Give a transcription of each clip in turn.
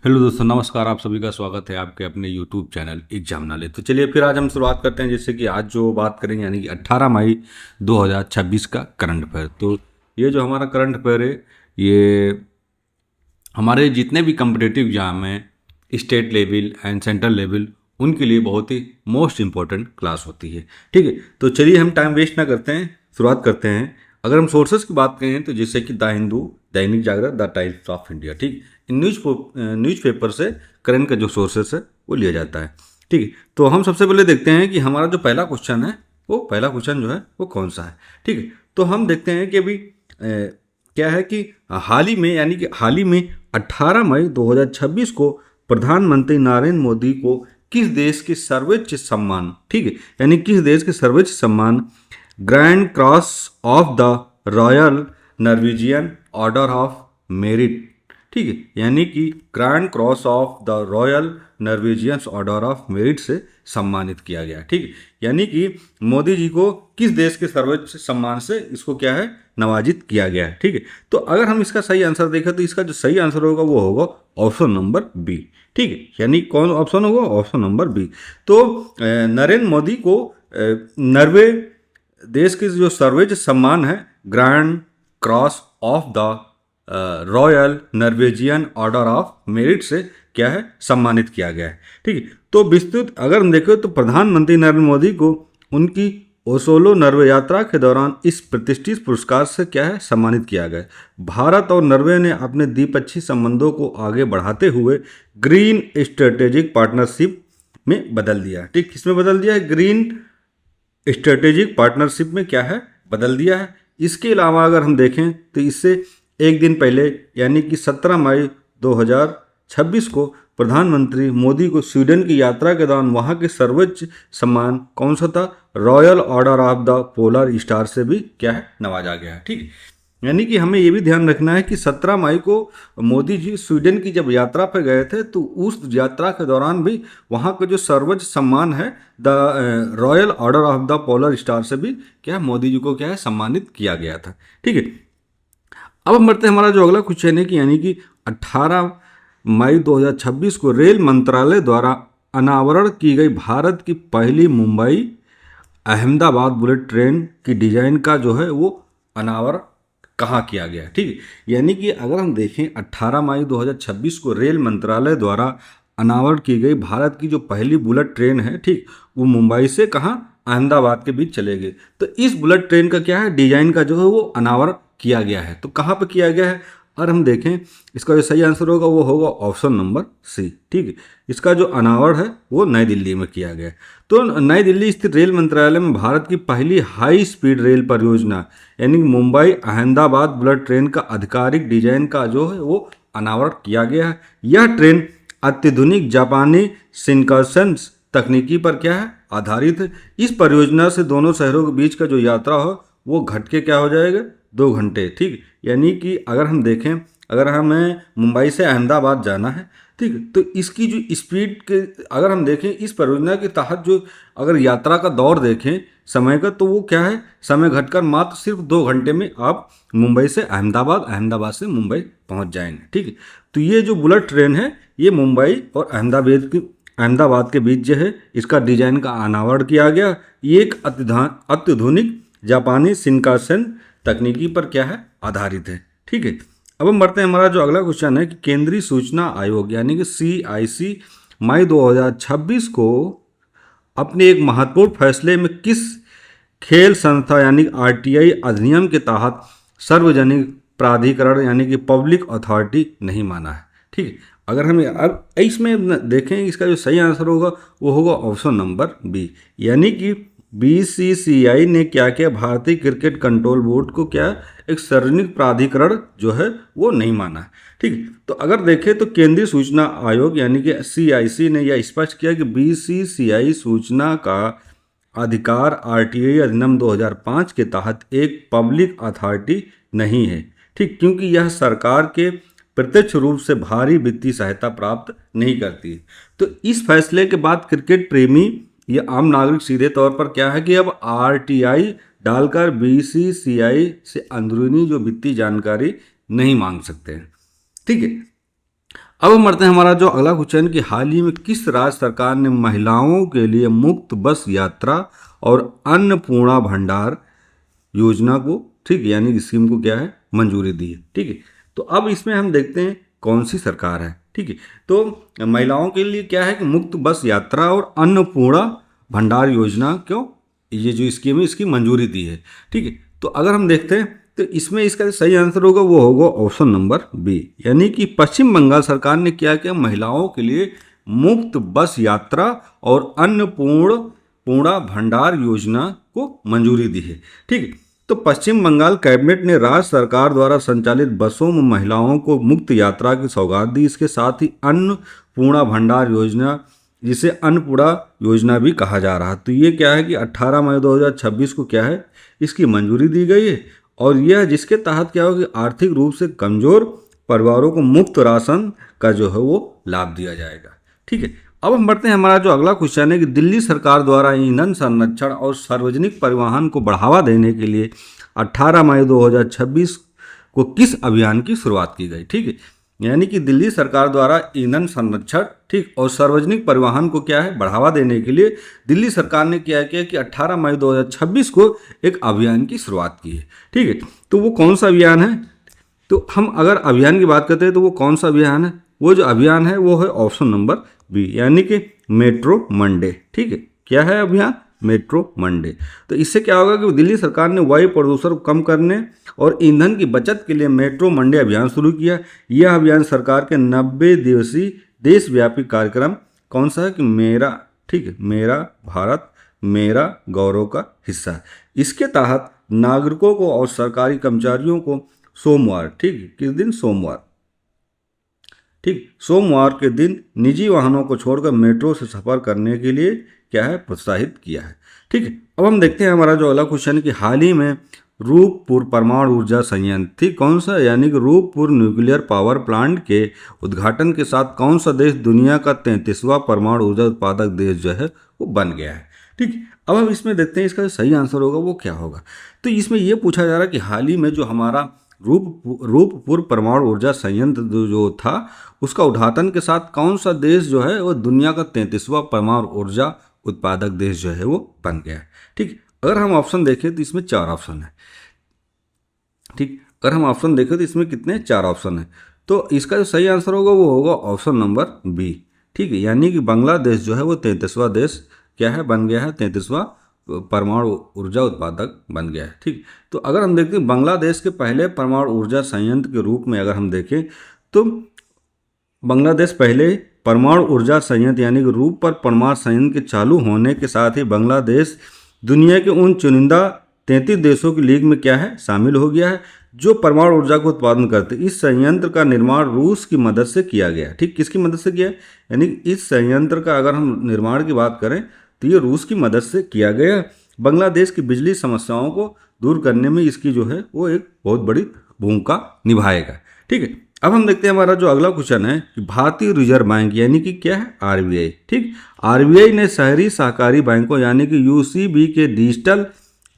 Hello दोस्तों, नमस्कार। आप सभी का स्वागत है आपके अपने यूट्यूब चैनल एग्जाम नॉलेज। तो चलिए फिर आज हम शुरुआत करते हैं। जैसे कि आज जो बात करेंगे यानी कि 18 मई 2026 का करंट अफेयर। तो ये जो हमारा करंट अफेयर है, ये हमारे जितने भी कम्पिटेटिव एग्जाम हैं, state level and central level, उनके लिए बहुत ही मोस्ट इम्पोर्टेंट क्लास होती है। ठीक है, तो चलिए हम टाइम वेस्ट ना करते हैं, शुरुआत करते हैं। अगर हम सोर्सेज की बात करें तो जैसे कि the Hindu, Dainik Jagran, the times of India, ठीक, इन न्यूज़पेपर से करंट का जो सोर्सेस है वो लिया जाता है। ठीक है, तो हम सबसे पहले देखते हैं कि हमारा जो पहला क्वेश्चन है, वो पहला क्वेश्चन जो है वो कौन सा है। ठीक है, तो हम देखते हैं कि अभी क्या है कि हाल ही में, यानी कि हाल ही में 18 मई 2026 को प्रधानमंत्री नरेंद्र मोदी को किस देश के सर्वोच्च सम्मान, ठीक है, यानी किस देश के सर्वोच्च सम्मान grand cross of the royal Norwegian order of merit, ठीक है, यानी कि grand cross of the royal Norwegian order of merit से सम्मानित किया गया। ठीक है, यानी कि मोदी जी को किस देश के सर्वोच्च सम्मान से इसको क्या है, नवाजित किया गया है। ठीक है, तो अगर हम इसका सही आंसर देखें तो इसका जो सही आंसर होगा वो होगा ऑप्शन नंबर बी। ठीक है, यानी कौन ऑप्शन होगा, ऑप्शन नंबर बी। तो नरेंद्र मोदी को नॉर्वे देश के जो सर्वोच्च सम्मान है grand cross of the royal Norwegian order of merit से क्या है, सम्मानित किया गया है। ठीक है, तो विस्तृत अगर हम देखें तो प्रधानमंत्री नरेंद्र मोदी को उनकी ओसोलो नॉर्वे यात्रा के दौरान इस प्रतिष्ठित पुरस्कार से क्या है, सम्मानित किया गया। भारत और नॉर्वे ने अपने द्विपक्षीय संबंधों को आगे बढ़ाते हुए ग्रीन स्ट्रेटेजिक पार्टनरशिप में बदल दिया। ठीक, किसमें बदल दिया है, ग्रीन स्ट्रेटेजिक पार्टनरशिप में क्या है, बदल दिया है। इसके अलावा अगर हम देखें तो इससे एक दिन पहले यानी कि 17 मई 2026 को प्रधानमंत्री मोदी को स्वीडन की यात्रा के दौरान वहां के सर्वोच्च सम्मान कौन सा था, royal order of the polar star से भी क्या है, नवाजा गया है। ठीक, यानी कि हमें ये भी ध्यान रखना है कि 17 मई को मोदी जी स्वीडन की जब यात्रा पर गए थे तो उस यात्रा के दौरान भी वहाँ का जो सर्वोच्च सम्मान है the royal order of the polar star से भी क्या मोदी जी को क्या है, सम्मानित किया गया था। ठीक है, अब हम बढ़ते हैं हमारा जो अगला क्वेश्चन है कि यानी कि 18 मई 2026 को रेल मंत्रालय द्वारा अनावरण की गई भारत की पहली मुंबई अहमदाबाद बुलेट ट्रेन की डिजाइन का जो है वो अनावरण कहाँ किया गया। ठीक है, यानी कि अगर हम देखें 18 मई 2026 को रेल मंत्रालय द्वारा अनावरण की गई भारत की जो पहली बुलेट ट्रेन है, ठीक, वो मुंबई से कहाँ, अहमदाबाद के बीच चलेगी। तो इस बुलेट ट्रेन का क्या है, डिजाइन का जो है वो अनावरण किया गया है। तो कहाँ पर किया गया है, और हम देखें इसका जो सही आंसर होगा वो होगा ऑप्शन नंबर सी। ठीक है, इसका जो अनावरण है वो नई दिल्ली में किया गया है। तो नई दिल्ली स्थित रेल मंत्रालय में भारत की पहली हाई स्पीड रेल परियोजना यानी मुंबई अहमदाबाद बुलेट ट्रेन का आधिकारिक डिजाइन का जो है वो अनावरण किया गया है। यह ट्रेन अत्याधुनिक जापानी शिनकानसेन तकनीकी पर क्या है, आधारित है। इस परियोजना से दोनों शहरों के बीच का जो यात्रा हो वो घट के क्या हो जाएगा, 2 घंटे। ठीक, यानी कि अगर हम देखें, अगर हमें मुंबई से अहमदाबाद जाना है, ठीक, तो इसकी जो स्पीड के अगर हम देखें इस परियोजना के तहत जो अगर यात्रा का दौर देखें समय का, तो वो क्या है, समय घटकर मात्र सिर्फ 2 घंटे में आप मुंबई से अहमदाबाद, अहमदाबाद से मुंबई पहुंच जाएंगे। ठीक है, तो ये जो बुलेट ट्रेन है ये मुंबई और अहमदाबाद के बीच जो है इसका डिजाइन का अनावरण किया गया। ये एक अत्याधुनिक जापानी शिनकानसेन तकनीकी पर क्या है, आधारित है। ठीक है, अब हम बढ़ते हैं हमारा जो अगला क्वेश्चन है कि केंद्रीय सूचना आयोग यानी कि CIC मई 2026 को अपने एक महत्वपूर्ण फैसले में किस खेल संस्था यानी RTI अधिनियम के तहत सार्वजनिक प्राधिकरण यानी कि पब्लिक अथॉरिटी नहीं माना है। ठीक है, अगर हम अब इसमें देखें इसका जो सही आंसर होगा वो होगा ऑप्शन नंबर बी, यानी कि BCCI ने क्या किया, भारतीय क्रिकेट कंट्रोल बोर्ड को क्या एक सार्वजनिक प्राधिकरण जो है वो नहीं माना है। ठीक है, तो अगर देखें तो केंद्रीय सूचना आयोग यानी कि CIC ने यह स्पष्ट किया कि BCCI सूचना का अधिकार RTI अधिनियम 2005 के तहत एक पब्लिक अथॉरिटी नहीं है। ठीक, क्योंकि यह सरकार के प्रत्यक्ष रूप से भारी वित्तीय सहायता प्राप्त नहीं करती है। तो इस फैसले के बाद क्रिकेट प्रेमी या आम नागरिक सीधे तौर पर क्या है कि अब RTI डालकर BCCI से अंदरूनी जो वित्तीय जानकारी नहीं मांग सकते हैं। ठीक है, अब हम बढ़ते हैं हमारा जो अगला क्वेश्चन कि हाल ही में किस राज्य सरकार ने महिलाओं के लिए मुफ्त बस यात्रा और अन्नपूर्णा भंडार योजना को, ठीक है, यानी कि स्कीम को क्या है, मंजूरी दी है। ठीक है, तो अब इसमें हम देखते हैं कौन सी सरकार है। ठीक है, तो महिलाओं के लिए क्या है कि मुफ्त बस यात्रा और अन्नपूर्णा भंडार योजना क्यों, ये जो स्कीम है इसकी मंजूरी दी है। ठीक है, तो अगर हम देखते हैं तो इसमें इसका सही आंसर होगा वो होगा ऑप्शन नंबर बी, यानी कि पश्चिम बंगाल सरकार ने क्या किया, महिलाओं के लिए मुफ्त बस यात्रा और अन्नपूर्णा भंडार योजना को मंजूरी दी है। ठीक है, तो पश्चिम बंगाल कैबिनेट ने राज्य सरकार द्वारा संचालित बसों में महिलाओं को मुफ्त यात्रा की सौगात दी। इसके साथ ही अन्नपूर्णा भंडार योजना, जिसे अन्नपूर्णा योजना भी कहा जा रहा है, तो ये क्या है कि 18 मई 2026 को क्या है, इसकी मंजूरी दी गई है। और यह जिसके तहत क्या होगा कि आर्थिक रूप से कमजोर परिवारों को मुफ्त राशन का जो है वो लाभ दिया जाएगा। ठीक है, अब हम बढ़ते हैं हमारा जो अगला क्वेश्चन है कि दिल्ली सरकार द्वारा ईंधन संरक्षण और सार्वजनिक परिवहन को बढ़ावा देने के लिए 18 मई 2026 को किस अभियान की शुरुआत की गई। ठीक है, यानी कि दिल्ली सरकार द्वारा ईंधन संरक्षण, ठीक, और सार्वजनिक परिवहन को क्या है, बढ़ावा देने के लिए दिल्ली सरकार ने क्या किया कि 18 मई 2026 को एक अभियान की शुरुआत की है। ठीक है, तो वो कौन सा अभियान है, तो हम अगर अभियान की बात करते हैं तो वो कौन सा अभियान है, वो जो अभियान है वो है ऑप्शन नंबर बी, यानी कि मेट्रो मंडे। ठीक है, क्या है अभियान, मेट्रो मंडे। तो इससे क्या होगा कि दिल्ली सरकार ने वायु प्रदूषण को कम करने और ईंधन की बचत के लिए मेट्रो मंडे अभियान शुरू किया। यह अभियान सरकार के 90 दिवसीय देशव्यापी कार्यक्रम कौन सा है कि मेरा, ठीक है, मेरा भारत मेरा गौरव का हिस्सा है। इसके तहत नागरिकों को और सरकारी कर्मचारियों को सोमवार, ठीक है, किस दिन, सोमवार, ठीक, सोमवार के दिन निजी वाहनों को छोड़कर मेट्रो से सफर करने के लिए क्या है, प्रोत्साहित किया है। ठीक है, अब हम देखते हैं हमारा जो अगला क्वेश्चन है कि हाल ही में रूपपुर परमाणु ऊर्जा संयंत्र, ठीक, कौन सा, यानी कि रूपपुर न्यूक्लियर पावर प्लांट के उद्घाटन के साथ कौन सा देश दुनिया का 33वां परमाणु ऊर्जा उत्पादक देश जो है वो बन गया है। ठीक, अब हम इसमें देखते हैं इसका जो सही आंसर होगा वो क्या होगा। तो इसमें यह पूछा जा रहा है कि हाल ही में जो हमारा रूपपुर परमाणु ऊर्जा संयंत्र जो था उसका उद्घाटन के साथ कौन सा देश जो है वो दुनिया का 33वां परमाणु ऊर्जा उत्पादक देश जो है वो बन गया है। ठीक, अगर हम ऑप्शन देखें तो इसमें 4 ऑप्शन है। ठीक, अगर हम ऑप्शन देखें तो इसमें कितने, 4 ऑप्शन है। तो इसका जो सही आंसर होगा वो होगा ऑप्शन नंबर बी। ठीक है, यानी कि बांग्लादेश जो है वो 33वां देश क्या है, बन गया है, 33वां परमाणु ऊर्जा उत्पादक बन गया है। ठीक, तो अगर हम देखते हैं बांग्लादेश के पहले परमाणु ऊर्जा संयंत्र के रूप में अगर हम देखें तो बांग्लादेश पहले परमाणु ऊर्जा संयंत्र यानी कि रूपपुर परमाणु संयंत्र के चालू होने के साथ ही बांग्लादेश दुनिया के उन चुनिंदा 33 देशों की लीग में क्या है, शामिल हो गया है जो परमाणु ऊर्जा को उत्पादन करते। इस संयंत्र का निर्माण रूस की मदद से किया गया। ठीक, किसकी मदद से किया, यानी इस संयंत्र का अगर हम निर्माण की बात करें तो ये रूस की मदद से किया गया। बांग्लादेश की बिजली समस्याओं को दूर करने में इसकी जो है वो एक बहुत बड़ी भूमिका निभाएगा। ठीक है, अब हम देखते हैं हमारा जो अगला क्वेश्चन है कि भारतीय रिजर्व बैंक यानी कि क्या है, आरबीआई। ठीक, आरबीआई ने शहरी सहकारी बैंकों यानी कि यूसीबी के डिजिटल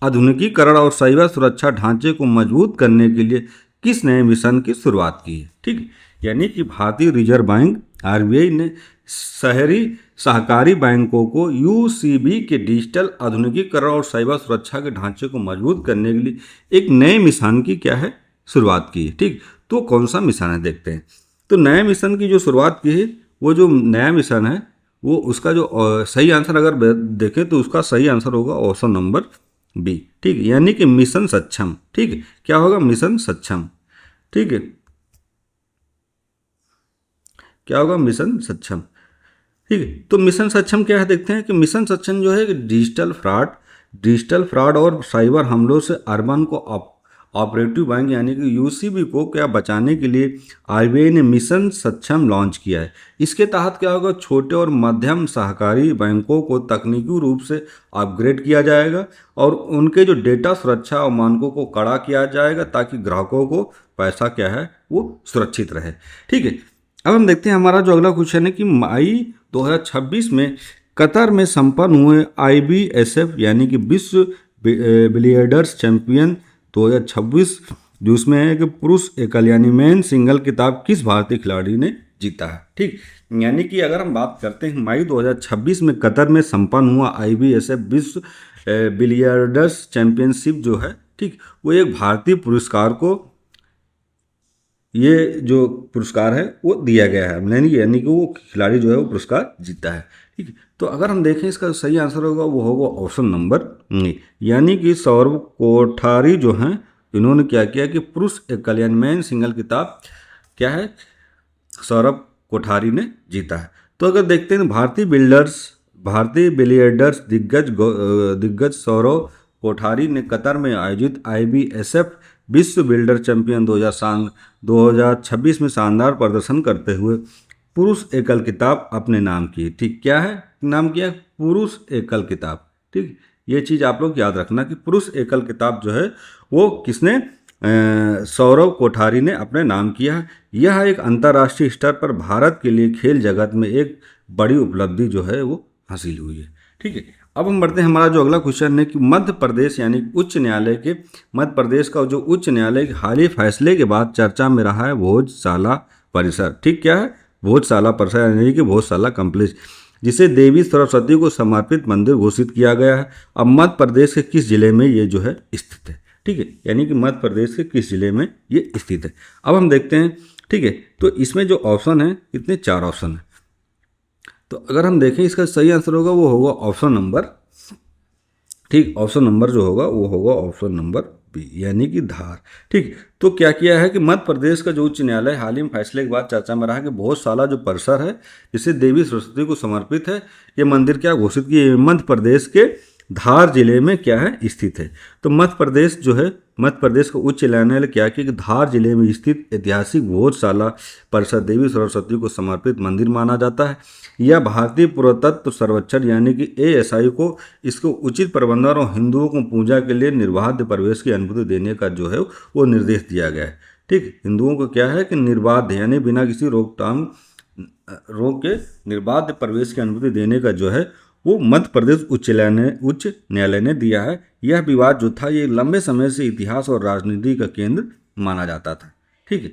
आधुनिकीकरण और साइबर सुरक्षा ढांचे को मजबूत करने के लिए किस नए मिशन की शुरुआत की है। ठीक, यानी कि भारतीय रिजर्व बैंक आरबीआई ने शहरी सहकारी बैंकों को यूसीबी के डिजिटल आधुनिकीकरण और साइबर सुरक्षा के ढांचे को मजबूत करने के लिए एक नए मिशन की क्या है, शुरुआत की है। ठीक, तो कौन सा मिशन है देखते हैं। तो नए मिशन की जो शुरुआत की है वो जो नया मिशन है वो उसका जो सही आंसर अगर देखें तो उसका सही आंसर होगा ऑप्शन नंबर बी। ठीक है, यानी कि मिशन सक्षम। ठीक है, क्या होगा, मिशन सक्षम। ठीक है, क्या होगा, मिशन सक्षम। ठीक है, तो मिशन सक्षम क्या है देखते हैं कि मिशन सक्षम जो है कि डिजिटल फ्रॉड और साइबर हमलों से अर्बन को ऑपरेटिव बैंक यानी कि यूसीबी को क्या बचाने के लिए आरबीआई ने मिशन सक्षम लॉन्च किया है। इसके तहत क्या होगा, छोटे और मध्यम सहकारी बैंकों को तकनीकी रूप से अपग्रेड किया जाएगा और उनके जो डेटा सुरक्षा और मानकों को कड़ा किया जाएगा ताकि ग्राहकों को पैसा क्या है वो सुरक्षित रहे। ठीक है, अब हम देखते हैं हमारा जो अगला क्वेश्चन है कि मई 2026 में कतर में संपन्न हुए IBSF यानी कि विश्व बिलियर्ड्स चैंपियन 2026 जिसमें है कि पुरुष एकल यानी मेन सिंगल खिताब किस भारतीय खिलाड़ी ने जीता है। ठीक, यानी कि अगर हम बात करते हैं मई 2026 में कतर में संपन्न हुआ IBSF विश्व बिलियर्ड्स चैंपियनशिप जो है, ठीक, वो एक भारतीय पुरस्कार को, ये जो पुरस्कार है वो दिया गया है, यानी कि वो खिलाड़ी जो है वो पुरस्कार जीता है। ठीक है, तो अगर हम देखें इसका सही आंसर होगा वो होगा ऑप्शन नंबर ए, यानी कि सौरभ कोठारी जो हैं, इन्होंने क्या किया कि पुरुष एकल यानी मैन सिंगल खिताब क्या है सौरभ कोठारी ने जीता है। तो अगर देखते हैं भारतीय बिलियर्डर्स दिग्गज सौरव कोठारी ने कतर में आयोजित IBSF विश्व बिल्डर चैंपियन 2026 में शानदार प्रदर्शन करते हुए पुरुष एकल खिताब अपने नाम की। ठीक, क्या है नाम किया? पुरुष एकल खिताब। ठीक, ये चीज़ आप लोग याद रखना कि पुरुष एकल खिताब जो है वो किसने, सौरव कोठारी ने अपने नाम किया है। यह एक अंतर्राष्ट्रीय स्तर पर भारत के लिए खेल जगत में एक बड़ी उपलब्धि जो है वो हासिल हुई है। ठीक है, अब हम बढ़ते हैं, हमारा जो अगला क्वेश्चन है कि मध्य प्रदेश यानी उच्च न्यायालय के, मध्य प्रदेश का जो उच्च न्यायालय के हाल ही फैसले के बाद चर्चा में रहा है भोजशाला परिसर। ठीक, क्या है? भोजशाला परिसर यानी कि भोजशाला कम्प्लेक्स, जिसे देवी सरस्वती को समर्पित मंदिर घोषित किया गया है। अब मध्य प्रदेश के किस जिले में ये जो है स्थित है? ठीक है, यानी कि मध्य प्रदेश के किस जिले में ये स्थित है। अब हम देखते हैं, ठीक है, तो इसमें जो ऑप्शन है, इतने 4 ऑप्शन है। तो अगर हम देखें इसका सही आंसर होगा वो होगा ऑप्शन नंबर, ठीक, ऑप्शन नंबर जो होगा वो होगा ऑप्शन नंबर बी, यानी कि धार। ठीक, तो क्या किया है कि मध्य प्रदेश का जो उच्च न्यायालय हाल ही में फैसले के बाद चर्चा में रहा कि भोजशाला जो परिसर है जिसे देवी सरस्वती को समर्पित है, ये मंदिर क्या घोषित किए मध्य प्रदेश के धार जिले में क्या है स्थित है। तो मध्य प्रदेश जो है, मध्य प्रदेश का उच्च न्यायालय क्या किया कि धार जिले में स्थित ऐतिहासिक भोजशाला परिसर देवी सरस्वती को समर्पित मंदिर माना जाता है। यह भारतीय पुरातत्व सर्वेक्षण यानी कि ASI को इसको उचित प्रबंधन और हिंदुओं को पूजा के लिए निर्बाध प्रवेश की अनुमति देने का जो है वो निर्देश दिया गया है। ठीक, हिंदुओं को क्या है कि निर्बाध यानी बिना किसी रोक के निर्बाध प्रवेश की अनुमति देने का जो है वो मध्य प्रदेश उच्च न्यायालय ने दिया है। यह विवाद जो था ये लंबे समय से इतिहास और राजनीति का केंद्र माना जाता था। ठीक है,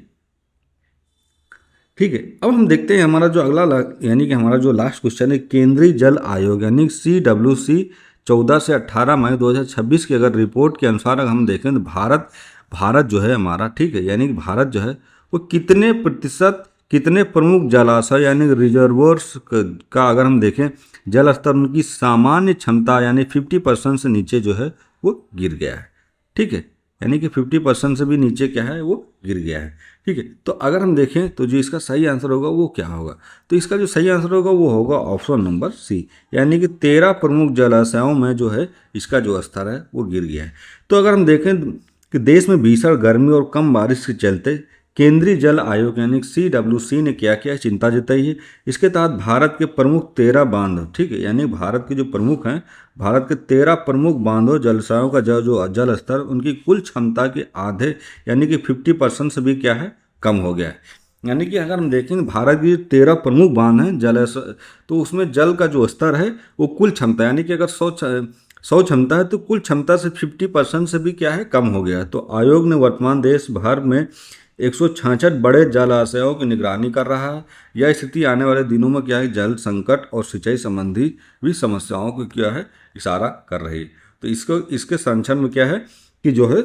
ठीक है, अब हम देखते हैं हमारा जो अगला यानी कि हमारा जो लास्ट क्वेश्चन है, केंद्रीय जल आयोग यानी CWC 14 से 18 मई 2026 की अगर रिपोर्ट के अनुसार अगर हम देखें तो भारत जो है हमारा, ठीक है, यानी कि भारत जो है वो कितने प्रमुख जलाशय यानी रिजर्वोर्स का अगर हम देखें जल स्तर उनकी सामान्य क्षमता यानी 50% से नीचे जो है वो गिर गया है। ठीक है, यानी कि 50% से भी नीचे क्या है वो गिर गया है। ठीक है, तो अगर हम देखें तो जो इसका सही आंसर होगा वो क्या होगा? तो इसका जो सही आंसर होगा वो होगा ऑप्शन नंबर सी, यानी कि 13 प्रमुख जलाशयों में जो है इसका जो स्तर है वो गिर गया है। तो अगर हम देखें कि देश में भीषण गर्मी और कम बारिश के चलते केंद्रीय जल आयोग यानी CWC ने क्या किया चिंता जताई है। इसके तहत भारत के प्रमुख 13 बांध, ठीक है, यानी भारत के जो प्रमुख हैं, भारत के 13 प्रमुख बांधों जलाशयों का जो जल स्तर उनकी कुल क्षमता के आधे यानी कि 50% से भी क्या है कम हो गया है। यानी कि अगर हम देखें भारत की 13 प्रमुख बांध हैं जलाशय, तो उसमें जल का जो स्तर है वो कुल क्षमता यानी कि अगर 100 क्षमता है तो कुल क्षमता से 50% से भी क्या है कम हो गया है। तो आयोग ने वर्तमान देश भर में 166 बड़े जलाशयों की निगरानी कर रहा है। यह स्थिति आने वाले दिनों में क्या है जल संकट और सिंचाई संबंधी भी समस्याओं को क्या है इशारा कर रही है। तो इसके संरक्षण में क्या है कि जो है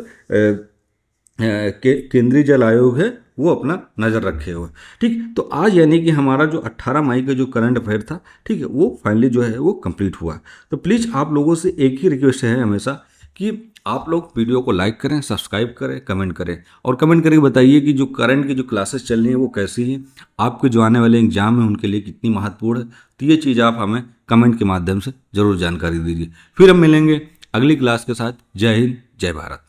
केंद्रीय जल आयोग है वो अपना नज़र रखे हुए। ठीक, तो आज यानी कि हमारा जो 18 मई का जो करंट अफेयर था, ठीक है, वो फाइनली जो है वो कंप्लीट हुआ। तो प्लीज़ आप लोगों से एक ही रिक्वेस्ट है हमेशा कि आप लोग वीडियो को लाइक करें, सब्सक्राइब करें, कमेंट करें और कमेंट करके बताइए कि जो करंट की जो क्लासेस चल रही हैं वो कैसी हैं, आपके जो आने वाले एग्जाम हैं उनके लिए कितनी महत्वपूर्ण है। तो ये चीज़ आप हमें कमेंट के माध्यम से ज़रूर जानकारी दीजिए। फिर हम मिलेंगे अगली क्लास के साथ। जय हिंद, जय भारत।